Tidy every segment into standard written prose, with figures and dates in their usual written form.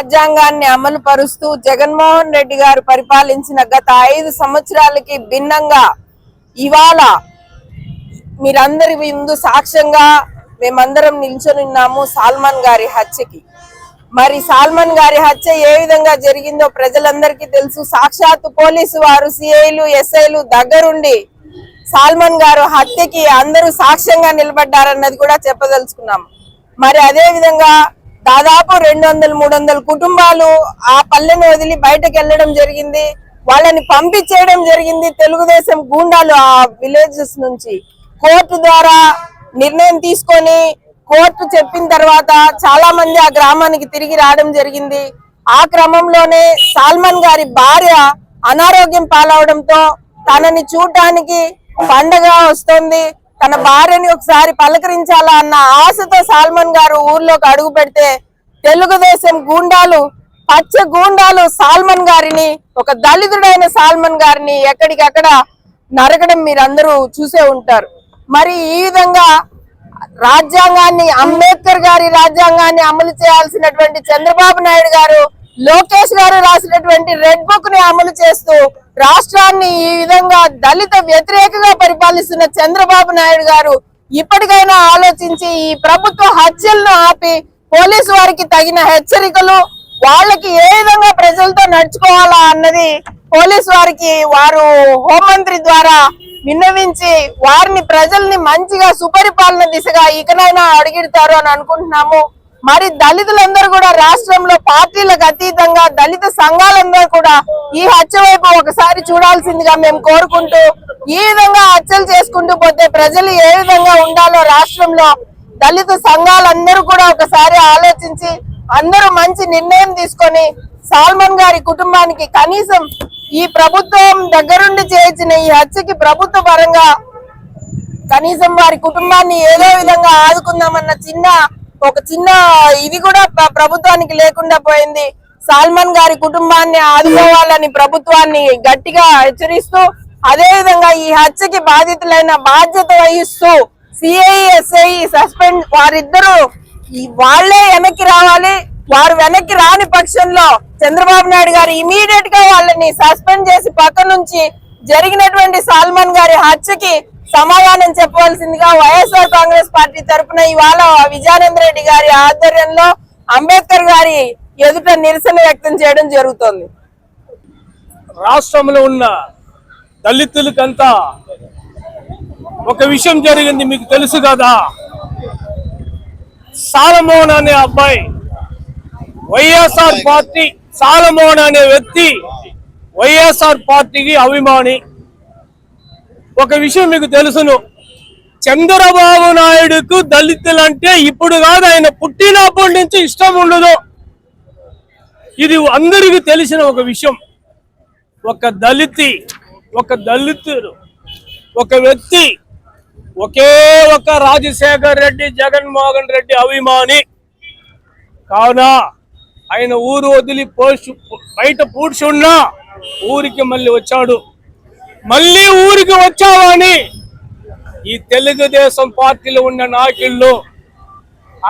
రాజ్యాంగాన్ని అమలు పరుస్తూ జగన్మోహన్ రెడ్డి గారు పరిపాలించిన గత 5 సంవత్సరాలకి భిన్నంగా ఇవాళ మీరందరి ముందు సాక్ష్యంగా మేమందరం నిల్చొని ఉన్నాము సాల్మన్ గారి హత్యకి. మరి సాల్మన్ గారి హత్య ఏ విధంగా జరిగిందో ప్రజలందరికీ తెలుసు. సాక్షాత్తు పోలీసు వారు, సిఐలు, ఎస్ఐలు దగ్గరుండి సాల్మన్ గారు హత్యకి అందరూ సాక్ష్యంగా నిలబడ్డారన్నది కూడా చెప్పదలుచుకున్నాం. మరి అదే విధంగా దాదాపు 200-300 కుటుంబాలు ఆ పల్లెను వదిలి బయటకు వెళ్ళడం జరిగింది. వాళ్ళని పంపించేయడం జరిగింది తెలుగుదేశం గూండాలు ఆ విలేజెస్ నుంచి. కోర్టు ద్వారా నిర్ణయం తీసుకొని కోర్టు చెప్పిన తర్వాత చాలా మంది ఆ గ్రామానికి తిరిగి రావడం జరిగింది. ఆ క్రమంలోనే సాల్మన్ గారి భార్య అనారోగ్యం పాలవడంతో తనని చూడటానికి పండగ వస్తుంది, తన భార్యని ఒకసారి పలకరించాలా అన్న ఆశతో సాల్మన్ గారు ఊర్లోకి అడుగు పెడితే తెలుగుదేశం గూండాలు, పచ్చ గూండాలు సాల్మన్ గారిని, ఒక దళితుడైన సాల్మన్ గారిని ఎక్కడికక్కడ నరకడం మీరందరూ చూసే ఉంటారు. మరి ఈ విధంగా రాజ్యాంగాన్ని, అంబేద్కర్ గారి రాజ్యాంగాన్ని అమలు చేయాల్సినటువంటి చంద్రబాబు నాయుడు గారు, లోకేష్ గారు రాసినటువంటి రెడ్ బుక్ ని అమలు చేస్తూ రాష్ట్రాన్ని ఈ విధంగా దళిత వ్యతిరేకంగా పరిపాలిస్తున్న చంద్రబాబు నాయుడు గారు ఇప్పటికైనా ఆలోచించి ఈ ప్రభుత్వ హత్యలను ఆపి పోలీసు వారికి తగిన హెచ్చరికలు, వాళ్ళకి ఏ విధంగా ప్రజలతో నడుచుకోవాలా అన్నది పోలీసు వారికి వారు హోంమంత్రి ద్వారా విన్నవించి వారిని, ప్రజల్ని మంచిగా సుపరిపాలన దిశగా ఇకనైనా అడిగిడతారు అని అనుకుంటున్నాము. మరి దళితులందరూ కూడా రాష్ట్రంలో పార్టీలకు అతీతంగా దళిత సంఘాలందరూ కూడా ఈ హత్య వైపు ఒకసారి చూడాల్సిందిగా మేము కోరుకుంటూ, ఈ విధంగా హత్యలు చేసుకుంటూ పోతే ప్రజలు ఏ విధంగా ఉండాలో రాష్ట్రంలో దళిత సంఘాలందరూ కూడా ఒకసారి ఆలోచించి అందరూ మంచి నిర్ణయం తీసుకొని సాల్మన్ గారి కుటుంబానికి కనీసం ఈ ప్రభుత్వం దగ్గరుండి చేయించిన ఈ హత్యకి ప్రభుత్వ పరంగా కనీసం వారి కుటుంబాన్ని ఏదో విధంగా ఆదుకుందామన్న ఒక చిన్న ఇది కూడా ప్రభుత్వానికి లేకుండా పోయింది. సాల్మన్ గారి కుటుంబాన్ని ఆదుకోవాలని ప్రభుత్వాన్ని గట్టిగా హెచ్చరిస్తూ, అదే విధంగా ఈ హత్యకి బాధితులైన బాధ్యత వహిస్తూ సిఐ, ఎస్ఐ సస్పెండ్, వారిద్దరూ వాళ్లే వెనక్కి రావాలి. వారు వెనక్కి రాని పక్షంలో చంద్రబాబు నాయుడు గారు ఇమీడియట్ గా వాళ్ళని సస్పెండ్ చేసి పక్క నుంచి జరిగినటువంటి సాల్మన్ గారి హత్యకి సమాధానం చెప్పవలసిందిగా వైఎస్ఆర్ కాంగ్రెస్ పార్టీ తరఫున ఇవాళ విజయానంద రెడ్డి గారి ఆధ్వర్యంలో అంబేద్కర్ గారి ఎదుట నిరసన వ్యక్తం చేయడం జరుగుతోంది. రాష్ట్రంలో ఉన్న దళితులకంతా ఒక విషయం జరిగింది, మీకు తెలుసు కదా. సాలమోన్ అనే అబ్బాయి వైఎస్ఆర్ పార్టీ, సాలమోన్ అనే వ్యక్తి వైఎస్ఆర్ పార్టీకి అభిమాని. ఒక విషయం మీకు తెలుసును, చంద్రబాబు నాయుడుకు దళితులంటే ఇప్పుడు కాదు, ఆయన పుట్టినప్పటి నుంచి ఇష్టం ఉండదు. ఇది అందరికీ తెలిసిన ఒక విషయం. ఒక దళితుడు, ఒక వ్యక్తి, ఒకే ఒక రాజశేఖర్ రెడ్డి, జగన్మోహన్ రెడ్డి అభిమాని కావున ఆయన ఊరు వదిలి బయట పూడ్చున్నా ఊరికి మళ్ళీ వచ్చాడు. మళ్ళీ ఊరికి వచ్చావని ఈ తెలుగుదేశం పార్టీలో ఉన్న నాయకులు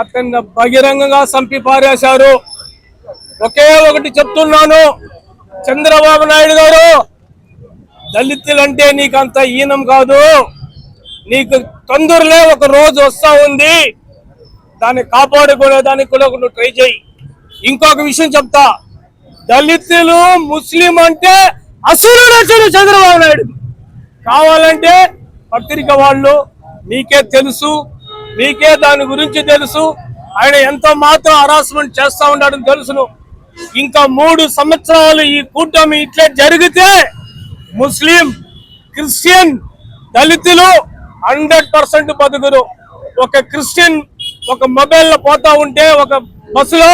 అతన్ని బహిరంగంగా చంపి పారేశారు. ఒకే ఒకటి చెప్తున్నాను, చంద్రబాబు నాయుడు గారు, దళితులంటే నీకంత ఈనం కాదు, నీకు తొందరలే ఒక రోజు వస్తా ఉంది, దాన్ని కాపాడుకునేదానికి కూడా నువ్వు ట్రై చేయి. ఇంకొక విషయం చెప్తా, దళితులు ముస్లిం అంటే అసురుడు చంద్రబాబు నాయుడు. కావాలంటే పత్రిక వాళ్ళు నీకే తెలుసు, నీకే దాని గురించి తెలుసు, ఆయన ఎంతో మాత్రం హరాస్మెంట్ చేస్తా ఉన్నాడని తెలుసును. ఇంకా 3 సంవత్సరాలు ఈ కూటమి ఇట్లే జరిగితే ముస్లిం, క్రిస్టియన్, దళితులు 100% బతుకురు. ఒక క్రిస్టియన్ ఒక మొబైల్లో పోతా ఉంటే ఒక బస్సులో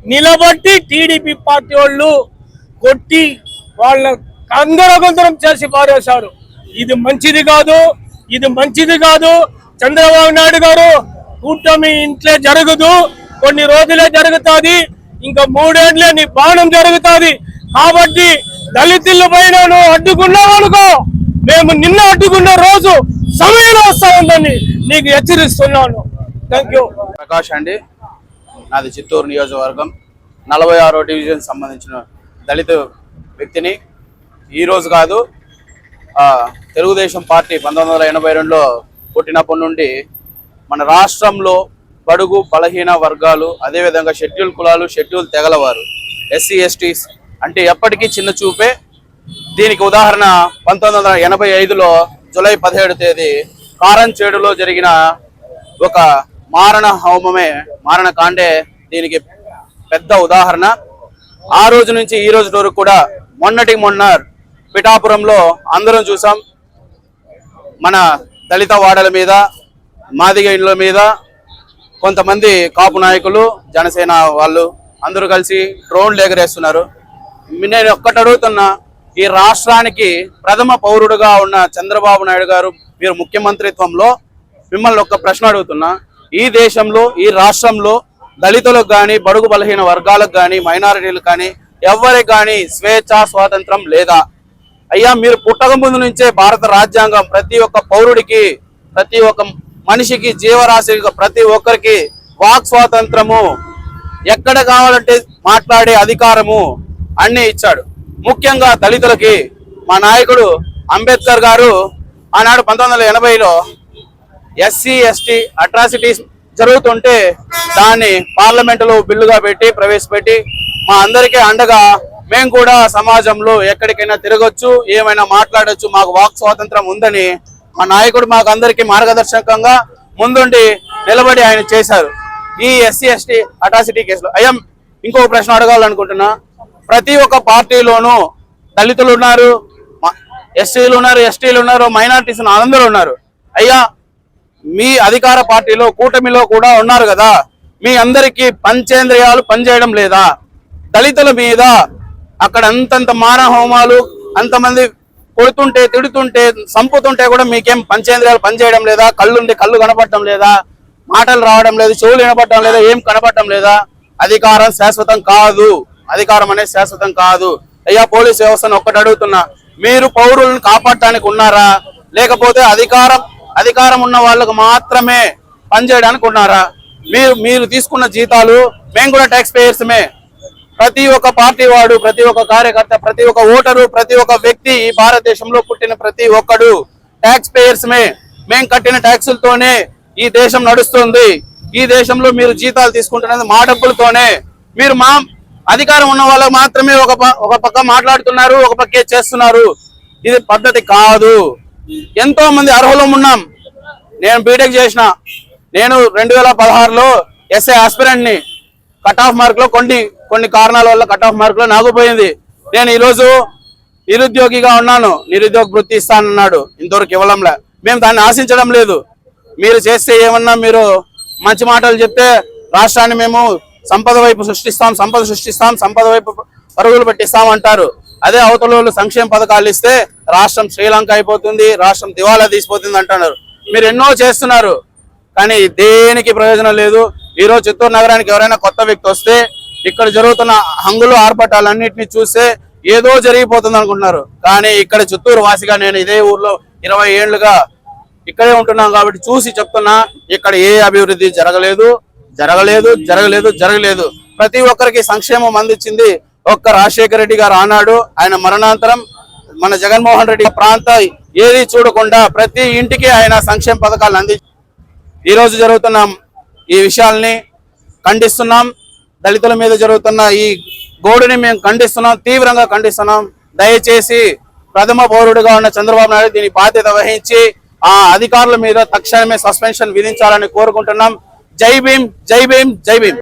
నిలబట్టి టీడీపీ పార్టీ వాళ్ళు కొట్టి వాళ్ళ అందరగొందరం చేసి పారేశారు. ఇది మంచిది కాదు. చంద్రబాబు నాయుడు గారు, కూటమి ఇంట్లో జరగదు, కొన్ని రోజులే జరుగుతుంది, ఇంకా 3 ఏళ్లే నీ బాణం జరుగుతుంది. కాబట్టి దళితుల పైన నువ్వు అడ్డుకున్నావనుకో, మేము నిన్న అడ్డుకున్న రోజు సమయంలో వస్తా ఉందని నీకు హెచ్చరిస్తున్నాను. Thank you. ప్రకాష్ అండి, నాది చిత్తూరు నియోజకవర్గం 46వ డివిజన్ సంబంధించిన దళిత వ్యక్తిని. ఈరోజు కాదు, తెలుగుదేశం పార్టీ 1982లో పుట్టినప్పటి నుండి మన రాష్ట్రంలో బడుగు బలహీన వర్గాలు, అదేవిధంగా షెడ్యూల్ కులాలు, షెడ్యూల్ తెగలవారు, ఎస్సీ ఎస్టీస్ అంటే ఎప్పటికీ చిన్న చూపే. దీనికి ఉదాహరణ 1985లో జూలై 17 తేదీ కారంచేడులో జరిగిన ఒక మారణ హోమమే, మారణ కాండే దీనికి పెద్ద ఉదాహరణ. ఆ రోజు నుంచి ఈ రోజు వరకు కూడా మొన్న పిఠాపురంలో అందరం చూసాం. మన దళిత వాడల మీద, మాదిగ ఇళ్ళ మీద కొంతమంది కాపు నాయకులు, జనసేన వాళ్ళు అందరూ కలిసి డ్రోన్లు ఎగరేస్తున్నారు. నేను ఒక్కటి అడుగుతున్నా, ఈ రాష్ట్రానికి ప్రథమ పౌరుడుగా ఉన్న చంద్రబాబు నాయుడు గారు, మీరు ముఖ్యమంత్రిత్వంలో మిమ్మల్ని ఒక్క ప్రశ్న అడుగుతున్నా. ఈ దేశంలో, ఈ రాష్ట్రంలో దళితులకు కానీ, బడుగు బలహీన వర్గాలకు కానీ, మైనారిటీలకు కానీ ఎవరికి కానీ స్వేచ్ఛ స్వాతంత్రం లేదా? అయ్యా, మీరు పుట్టక ముందు నుంచే భారత రాజ్యాంగం ప్రతి ఒక్క పౌరుడికి, ప్రతి ఒక్క మనిషికి, జీవరాశికి, ప్రతి ఒక్కరికి వాక్ స్వాతంత్రము, ఎక్కడ కావాలంటే మాట్లాడే అధికారము అన్ని ఇచ్చాడు. ముఖ్యంగా దళితులకి మా నాయకుడు అంబేద్కర్ గారు ఆనాడు 1980లో ఎస్సీ ఎస్టీ అట్రాసిటీస్ జరుగుతుంటే దాన్ని పార్లమెంటులో బిల్లుగా పెట్టి ప్రవేశపెట్టి మా అందరికీ అండగా మేము కూడా సమాజంలో ఎక్కడికైనా తిరగొచ్చు, ఏమైనా మాట్లాడొచ్చు, మాకు వాక్ స్వాతంత్రం ఉందని మా నాయకుడు మాకు అందరికీ మార్గదర్శకంగా ముందుండి నిలబడి ఆయన చేశారు ఈ ఎస్సీ ఎస్టీ అట్రాసిటీ కేసులో. అయ్యా, ఇంకొక ప్రశ్న అడగాలనుకుంటున్నా. ప్రతి ఒక్క పార్టీలోనూ దళితులు ఉన్నారు, ఎస్సీలు ఉన్నారు, ఎస్టీలు ఉన్నారు, మైనారిటీస్ అందరూ ఉన్నారు. అయ్యా, మీ అధికార పార్టీలో, కూటమిలో కూడా ఉన్నారు కదా, మీ అందరికీ పంచేంద్రియాలు పనిచేయడం లేదా? దళితుల మీద అక్కడ అంతంత మారణ హోమాలు, అంతమంది కొడుతుంటే, తిడుతుంటే, చంపుతుంటే కూడా మీకేం పంచేంద్రియాలు పనిచేయడం లేదా? కళ్ళుండి కళ్ళు కనపడటం లేదా? మాటలు రావడం లేదు, చెవులు వినపడటం లేదా? ఏం కనపడటం లేదా? అధికారం శాశ్వతం కాదు, అధికారం అనేది శాశ్వతం కాదు. అయ్యా, పోలీస్ వ్యవస్థను ఒక్కటి అడుగుతున్నా, మీరు పౌరులను కాపాడటానికి ఉన్నారా, లేకపోతే అధికారం ఉన్న వాళ్ళకు మాత్రమే పనిచేయడానికి ఉన్నారా? మీరు తీసుకున్న జీతాలు, మేము కూడా ట్యాక్స్ పేయర్స్మే. ప్రతి ఒక్క పార్టీ వాడు, ప్రతి ఒక్క కార్యకర్త, ప్రతి ఒక్క ఓటరు, ప్రతి ఒక్క వ్యక్తి, ఈ భారతదేశంలో పుట్టిన ప్రతి ఒక్కడు ట్యాక్స్ పేయర్స్మే. మేము కట్టిన ట్యాక్సులతోనే ఈ దేశం నడుస్తుంది. ఈ దేశంలో మీరు జీతాలు తీసుకుంటున్నది మా డబ్బులతోనే. మీరు మా అధికారం ఉన్న వాళ్ళకు మాత్రమే ఒక పక్క మాట్లాడుతున్నారు, ఒక పక్కే చేస్తున్నారు. ఇది పద్ధతి కాదు. ఎంతో మంది అర్హులం ఉన్నాం. నేను బీటెక్ చేసిన, నేను 2016లో ఎస్ఐ ఆస్పిరెంట్ ని. కట్ ఆఫ్ మార్కులో కొన్ని కారణాల వల్ల కట్ ఆఫ్ మార్కులో నాకు పోయింది. నేను ఈరోజు నిరుద్యోగిగా ఉన్నాను. నిరుద్యోగ వృత్తి ఇస్తానన్నాడు, ఇంతవరకు ఇవ్వడంలే. మేము దాన్ని ఆశించడం లేదు. మీరు చేస్తే ఏమన్నా, మీరు మంచి మాటలు చెప్తే రాష్ట్రాన్ని మేము సంపద వైపు సృష్టిస్తాం, సంపద వైపు పరుగులు పెట్టిస్తాం అంటారు. అదే అవతల సంక్షేమ పథకాలు ఇస్తే రాష్ట్రం శ్రీలంక అయిపోతుంది, రాష్ట్రం దివాలా తీసిపోతుంది అంటున్నారు. మీరు ఎన్నో చేస్తున్నారు, కానీ దేనికి ప్రయోజనం లేదు. ఈరోజు చిత్తూరు నగరానికి ఎవరైనా కొత్త వ్యక్తి వస్తే ఇక్కడ జరుగుతున్న హంగులు ఆర్భటాలన్నింటినీ చూస్తే ఏదో జరిగిపోతుంది అనుకుంటున్నారు. కానీ ఇక్కడ చిత్తూరు వాసిగా, నేను ఇదే ఊర్లో 20 ఏళ్లుగా ఇక్కడే ఉంటున్నాం కాబట్టి చూసి చెప్తున్నా, ఇక్కడ ఏ అభివృద్ధి జరగలేదు. ప్రతి ఒక్కరికి సంక్షేమం అందించింది ఒక్క రాజశేఖర రెడ్డి గారు ఆనాడు. ఆయన మరణాంతరం మన జగన్మోహన్ రెడ్డి ప్రాంత ఏది చూడకుండా ప్రతి ఇంటికి ఆయన సంక్షేమ పథకాలను అందించి ఈరోజు జరుగుతున్న ఈ విషయాల్ని ఖండిస్తున్నాం. దళితుల మీద జరుగుతున్న ఈ గోడుని మేము ఖండిస్తున్నాం, తీవ్రంగా ఖండిస్తున్నాం. దయచేసి ప్రథమ పౌరుడిగా ఉన్న చంద్రబాబు నాయుడు దీని బాధ్యత వహించి ఆ అధికారుల మీద తక్షణమే సస్పెన్షన్ విధించాలని కోరుకుంటున్నాం. జై భీమ్, జై భీమ్, జై భీమ్.